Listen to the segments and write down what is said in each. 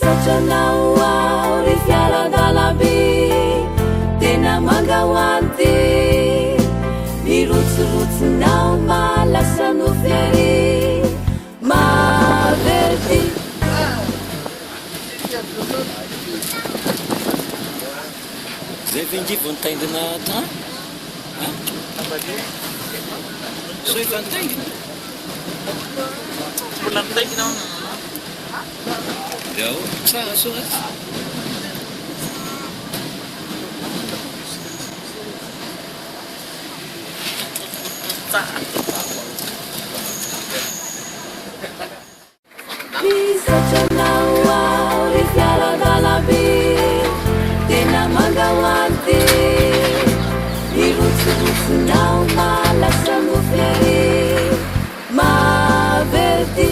Misatranao ao ry fiara-dalabe tena mangahoanty mirotsirotsinao malasa no fiary maverty zay vengivony taingina ta so efa nitaingina mbola mitaingina ao tsara soratsy Misatranao ao ry fiara-dalabe tena mangahoanty mirotsirotsinao malasa no fiary maverty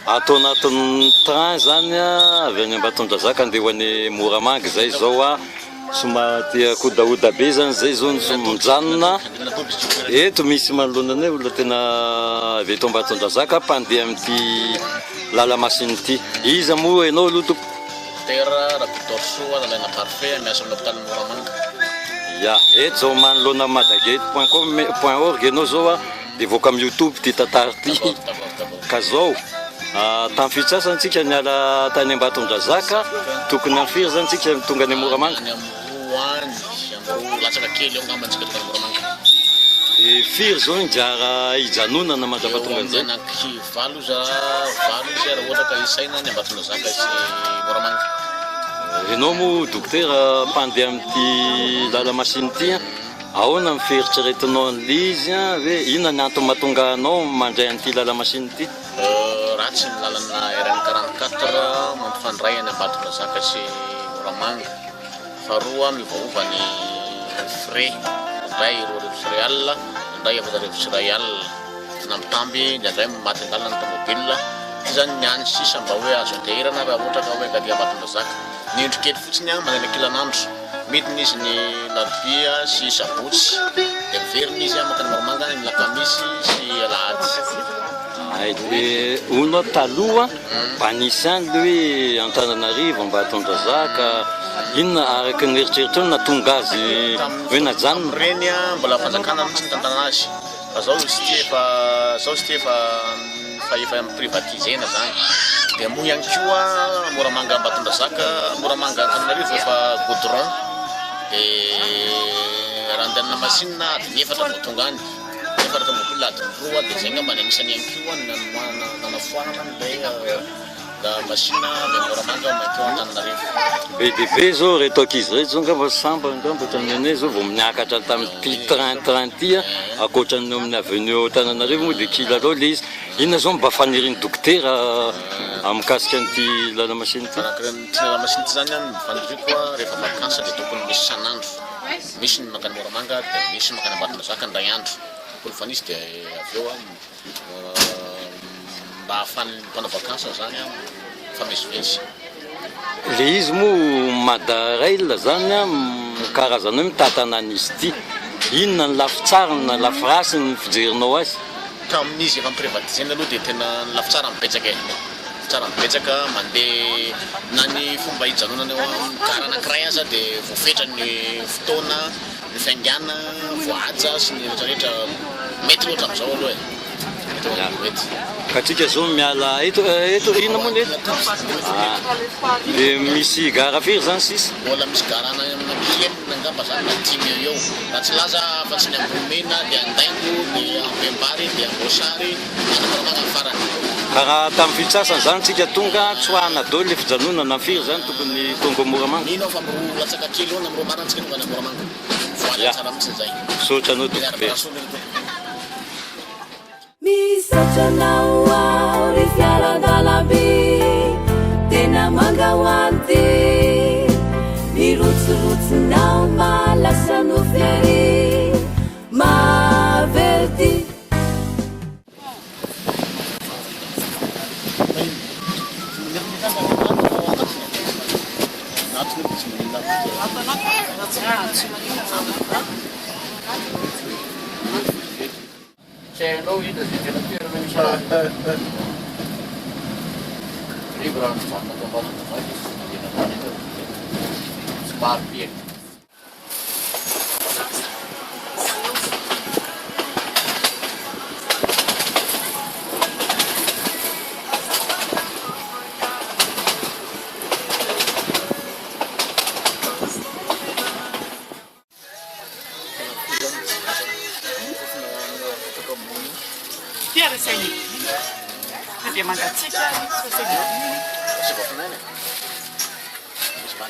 atao anatin'ny train zany avy any Ambatondrazaka andeha ho any Moramanga zay zao somary kodaoda be zany zay zao mijanona eto misy manoloananay olona tena avy eto Ambatondrazaka mpandeha amin'ity lalamasiny ity iza moa ianao aloha tompo rapporteur soa nalaina parfait miasa amin'ny hôpital Moramanga ya eto zao manoloana madagate.com.org ianao zao dia voaka amin'ny YouTube ty tantara ty ka zao tamin'ny fitsasana antsika niala tany Ambatondrazaka tokony amfiry zany tsika tonga any Moramanga latsaka kely eo ngambantsika tonga any Moramanga firy zao njara ijanonana mandrapatonga an'izay valo izy raha ohatra ka isaina ny Ambatondrazaka sy Moramanga ianao moa dokotera mpandeha amin'ity lalamasiny ity ahoana miferitsiretinao an'izy hoe inona ny antony mahatonga anao mandray an'ity lalamasiny ity ratsy ny lalana RN44 mampifandray any Ambatondrazaka sy Moramanga faharoa mivaova ny frais indray roarivo indray efatra arivo nampitamby indray maty andalana ny tomobile zany niany sisa mba hoe azo andeherana raha ohatra ka hoe gady Ambatondrazaka ny endro kely fotsiny manana kilanandro midiny izy ny larobia sy sabotsy dia miveriny izy makany Moramanga ny lakamisy sy alahady onao taloha mba nisy any le hoe Antananarivo Ambatondrazaka inona araky ny eritreritry eo natonga azy hoe najanona reny mbola fanjakana mihitsy ny tantana azy fa zao sy ty efa privatisena zany dia moa ihany koa Moramanga Ambatondrazaka Moramanga Antananarivo efa goudron dia raha andehanana masinina adiny efatra vao tonga any efatra tomobile adiny roa dia zay ngamba anisany ihany koa nanafoanana n'ilay masinina dia Moramanga makeo Antananarivo be dia be zao reto ankizy reto zao ngamba samba ngamba ohatran'ny zao vao miakatra tamin'ity train ty akoatran'ny amin'ny avenue Antananarivo moa dia kilalao le izy inona zao mba faniriny dokotera amikasika an'ity lalamasiny ty ty lalamasiny ty zany mifaniriko rehefa vakansa dia tokony misy sanandro misy ny makany Moramanga dia misy makany Ambatondrazaka ndray andro koa fa nisy dia avy eo mba ahafany mpanao vakansa zany famezivezy le izy moa Madarail zany karazana hoe mitatana an'izy ity inona ny lafy tsara na lafy rasy ny fijerinao azy tamin'izy efa privatisena aloha dia tena lafy tsara mibetsaka mandeha na ny fomba hijanonana eo kara anankiray aza dia voafetra ny fotoana ny faingana voaja sy ny rehetrarehetra mety loatra amin'izao aloha mety ka tsika zao miala eto inona moa eto dia misy gara firy zany sisa mbola misy garana amina enina angamba zany na 10 eo raha tsy laza fa tsy ny Ambolomena dia Andaingo dia Ambembary dia Ambosary ana Moramanga ny farany karaha tamin'ny fitsasana zany tsika tonga tsoahana daholo le fijanonana firy zany tokony tonga Moramanga ino fa latsaka kely eo na Moramanga antsika tonga any Moramanga voaly tsara mihitsy zay sotra anao dokobe Misatranao ao ry fiara-dalabe tena mangahoanty mirotsirotsinao malasa no Hainao ina zay tena toerana misy raha. Rivo raha mijanona ato ambadika vaky izy tena tany eto. Somary be. Tiada saya ni. Dia makan cika, saya ni. Sebab mana? Sebab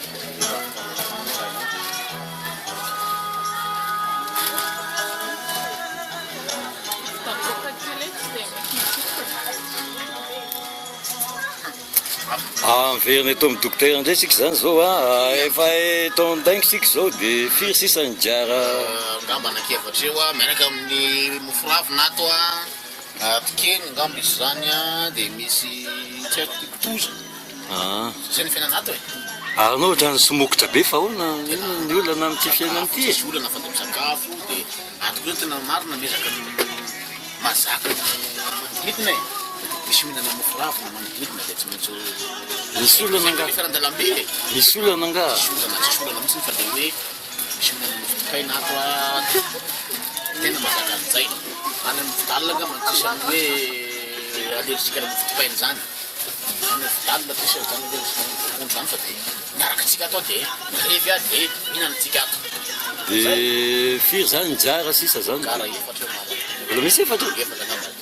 Averina eto amin'ny dokotera indray sika zany zao efa eto an-daigny sika zao dia firy sisa ny diara ngamba anakefatra eo miaraka amin'ny mofo na ato tikeny ngamba izy zany dia misy tsy haiko kitoza zay ny fiainana ato anao ohatrany somokotra be fa hoana ny olana amin'ity fiainana ity misy olana fa misakafo dia atoko tena marina mezaka mazaka manodidina misy mihinana mofo na manodidina dia tsy maintsy misy olana nga fiaran-dalambe misy olana nga misy olana mihitsy fa dia hoe misy mihinana mofo paina ato tena mazaka an'izay any amin'ny fidalina nga mantisany hoe alerzika na mofo paina zany any fidalina tisany zany hoe ondro zany fa dia miaraka antsika ato dia mirevy dia mihinana antsika ato dia firy zany diara sisa zany gara efatra mbola misy efatra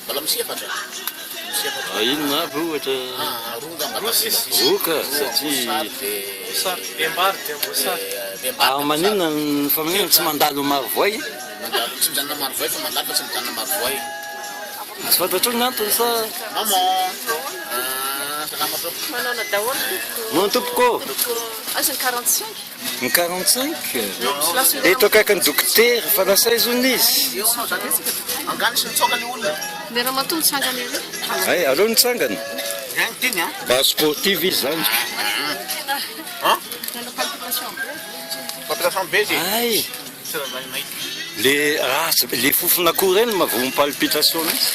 mbola misy efatra inona aby ohatra oka satria maninona fa maninona tsy mandalo maro voay tsy mijanona maro voay fa mandalo fa tsy mijanona maro voay tsy fantatro ny antony sa maman salamatro Manana daholo. non tompoko Azony 45. ny 45 eto akaiky ny dokotera fa lasa izony izy angany sy nitsoka le olona Mera matombo tsangany ery. ay aleo nitsangana zany teny mba sportive izy zany Nana palpitation be. palpitation be zay ay le ratsy le fofon'akoho reny mavomy palpitation mihitsy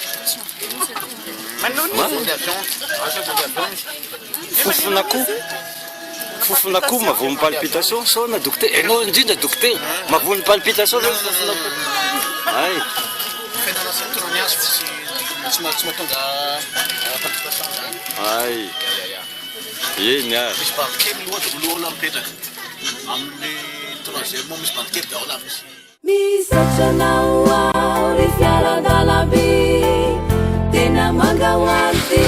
fofon'akoho mavomy palpitation saona dokotera enao indrindra dokotera mavomy palpitation zany fofon'akoho ay fiainana sy mitona miazo tsy mahatonga palpitation zany ay eny a misy bandikely loatra olorona mipetraka amin'ny troisième misy bandikely daholo aby izy Misatranao ao ry fiara-dalamby tena mangahoazy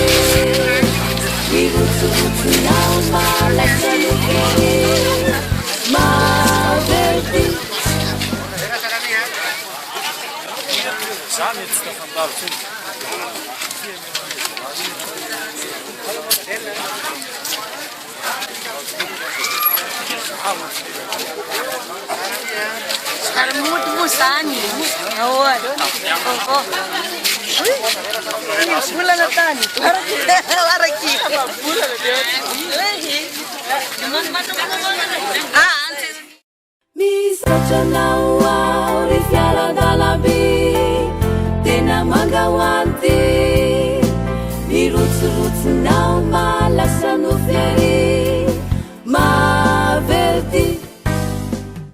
mirotsorotsonao malasanokely maverdy Cara muito busani. Awal. Oh. Bulan natan. Waraki. Bulan dia. Misatranao ao ry fiara